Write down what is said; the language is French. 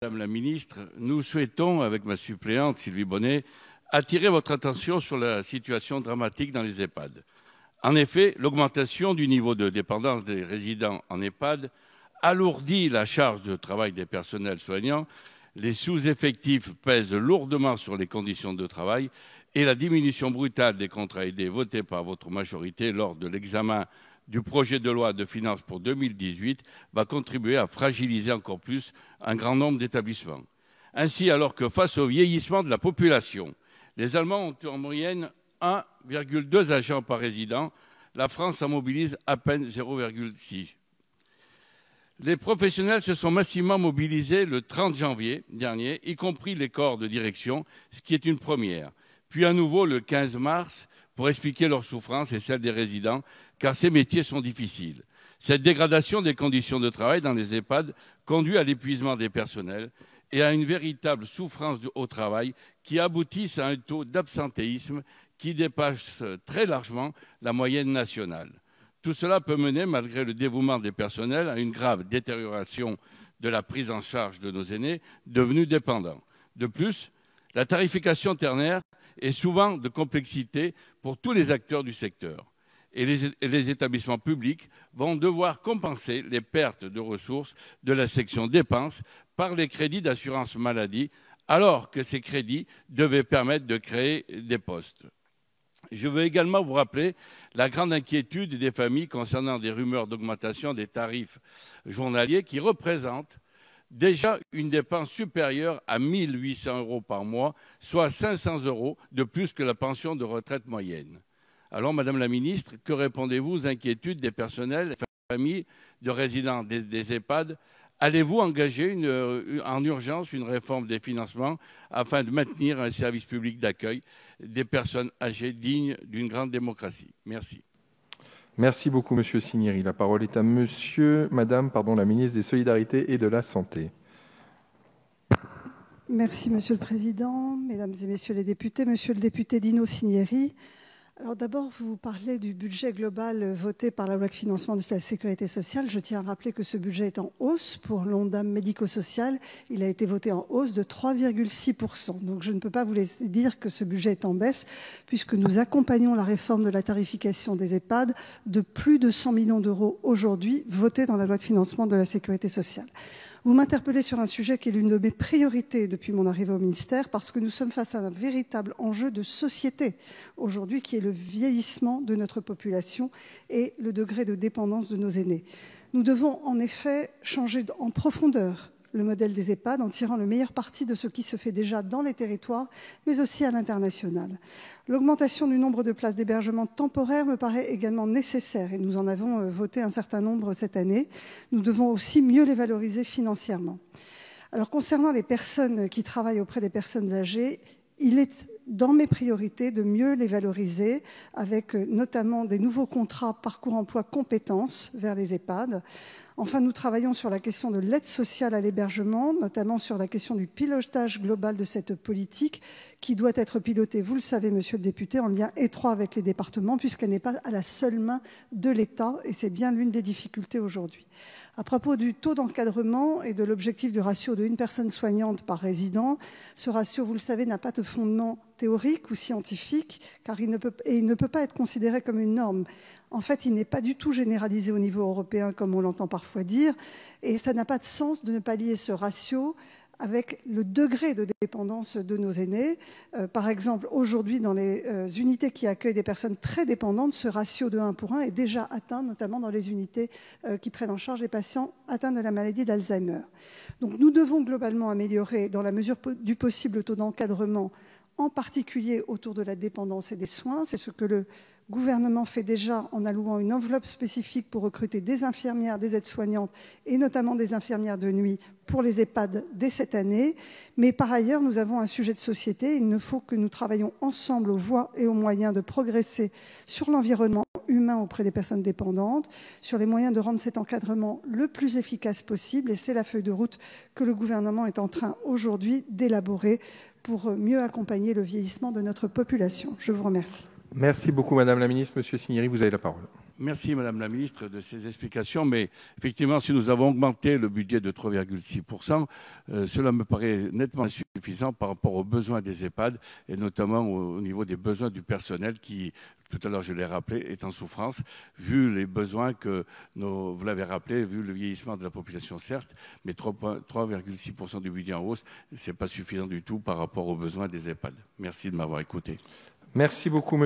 Madame la ministre, nous souhaitons, avec ma suppléante Sylvie Bonnet, attirer votre attention sur la situation dramatique dans les EHPAD. En effet, l'augmentation du niveau de dépendance des résidents en EHPAD alourdit la charge de travail des personnels soignants, les sous-effectifs pèsent lourdement sur les conditions de travail et la diminution brutale des contrats aidés votée par votre majorité lors de l'examen du projet de loi de finances pour 2018 va contribuer à fragiliser encore plus un grand nombre d'établissements. Ainsi, alors que face au vieillissement de la population, les Allemands ont en moyenne 1,2 agents par résident, la France en mobilise à peine 0,6. Les professionnels se sont massivement mobilisés le 30 janvier dernier, y compris les corps de direction, ce qui est une première. Puis à nouveau le 15 mars pour expliquer leurs souffrances et celles des résidents, car ces métiers sont difficiles. Cette dégradation des conditions de travail dans les EHPAD conduit à l'épuisement des personnels et à une véritable souffrance au travail qui aboutissent à un taux d'absentéisme qui dépasse très largement la moyenne nationale. Tout cela peut mener, malgré le dévouement des personnels, à une grave détérioration de la prise en charge de nos aînés devenus dépendants. De plus, la tarification ternaire est souvent de complexité pour tous les acteurs du secteur. Et les établissements publics vont devoir compenser les pertes de ressources de la section dépenses par les crédits d'assurance maladie, alors que ces crédits devaient permettre de créer des postes. Je veux également vous rappeler la grande inquiétude des familles concernant des rumeurs d'augmentation des tarifs journaliers qui représentent déjà une dépense supérieure à 1 800 € par mois, soit 500 € de plus que la pension de retraite moyenne. Alors, Madame la Ministre, que répondez-vous aux inquiétudes des personnels et familles de résidents des EHPAD? Allez-vous engager en urgence une réforme des financements afin de maintenir un service public d'accueil des personnes âgées digne d'une grande démocratie? Merci. Merci beaucoup, Monsieur Cinieri. La parole est à Madame, la ministre des Solidarités et de la Santé. Merci, Monsieur le Président, Mesdames et Messieurs les députés. Monsieur le député Dino Cinieri, alors d'abord, vous parlez du budget global voté par la loi de financement de la sécurité sociale. Je tiens à rappeler que ce budget est en hausse pour l'ONDAM médico-social. Il a été voté en hausse de 3,6%. Donc je ne peux pas vous laisser dire que ce budget est en baisse, puisque nous accompagnons la réforme de la tarification des EHPAD de plus de 100 millions d'euros aujourd'hui, votés dans la loi de financement de la sécurité sociale. Vous m'interpellez sur un sujet qui est l'une de mes priorités depuis mon arrivée au ministère, parce que nous sommes face à un véritable enjeu de société aujourd'hui, qui est le vieillissement de notre population et le degré de dépendance de nos aînés. Nous devons en effet changer en profondeur le modèle des EHPAD en tirant le meilleur parti de ce qui se fait déjà dans les territoires, mais aussi à l'international. L'augmentation du nombre de places d'hébergement temporaire me paraît également nécessaire et nous en avons voté un certain nombre cette année. Nous devons aussi mieux les valoriser financièrement. Alors, concernant les personnes qui travaillent auprès des personnes âgées, il est dans mes priorités de mieux les valoriser avec notamment des nouveaux contrats parcours emploi compétences vers les EHPAD. Enfin, nous travaillons sur la question de l'aide sociale à l'hébergement, notamment sur la question du pilotage global de cette politique qui doit être pilotée, vous le savez, monsieur le député, en lien étroit avec les départements, puisqu'elle n'est pas à la seule main de l'État, et c'est bien l'une des difficultés aujourd'hui. À propos du taux d'encadrement et de l'objectif du ratio de 1 personne soignante par résident, ce ratio, vous le savez, n'a pas de fondement théorique ou scientifique, car il ne peut pas être considéré comme une norme. En fait, il n'est pas du tout généralisé au niveau européen, comme on l'entend parfois dire, et ça n'a pas de sens de ne pas lier ce ratio avec le degré de dépendance de nos aînés. Par exemple, aujourd'hui, dans les unités qui accueillent des personnes très dépendantes, ce ratio de 1 pour 1 est déjà atteint, notamment dans les unités qui prennent en charge les patients atteints de la maladie d'Alzheimer. Donc nous devons globalement améliorer, dans la mesure du possible, le taux d'encadrement, en particulier autour de la dépendance et des soins. C'est ce que le gouvernement fait déjà en allouant une enveloppe spécifique pour recruter des infirmières, des aides-soignantes et notamment des infirmières de nuit pour les EHPAD dès cette année. Mais par ailleurs, nous avons un sujet de société. Il ne faut que nous travaillions ensemble aux voies et aux moyens de progresser sur l'environnement humain auprès des personnes dépendantes, sur les moyens de rendre cet encadrement le plus efficace possible. Et c'est la feuille de route que le gouvernement est en train aujourd'hui d'élaborer pour mieux accompagner le vieillissement de notre population. Je vous remercie. Merci beaucoup, Madame la Ministre. Monsieur Cinieri, vous avez la parole. Merci Madame la Ministre de ces explications, mais effectivement, si nous avons augmenté le budget de 3,6%, cela me paraît nettement insuffisant par rapport aux besoins des EHPAD et notamment au niveau des besoins du personnel qui, tout à l'heure je l'ai rappelé, est en souffrance, vu les besoins que, vous l'avez rappelé, vu le vieillissement de la population certes, mais 3,6% du budget en hausse, ce n'est pas suffisant du tout par rapport aux besoins des EHPAD. Merci de m'avoir écouté. Merci beaucoup, monsieur.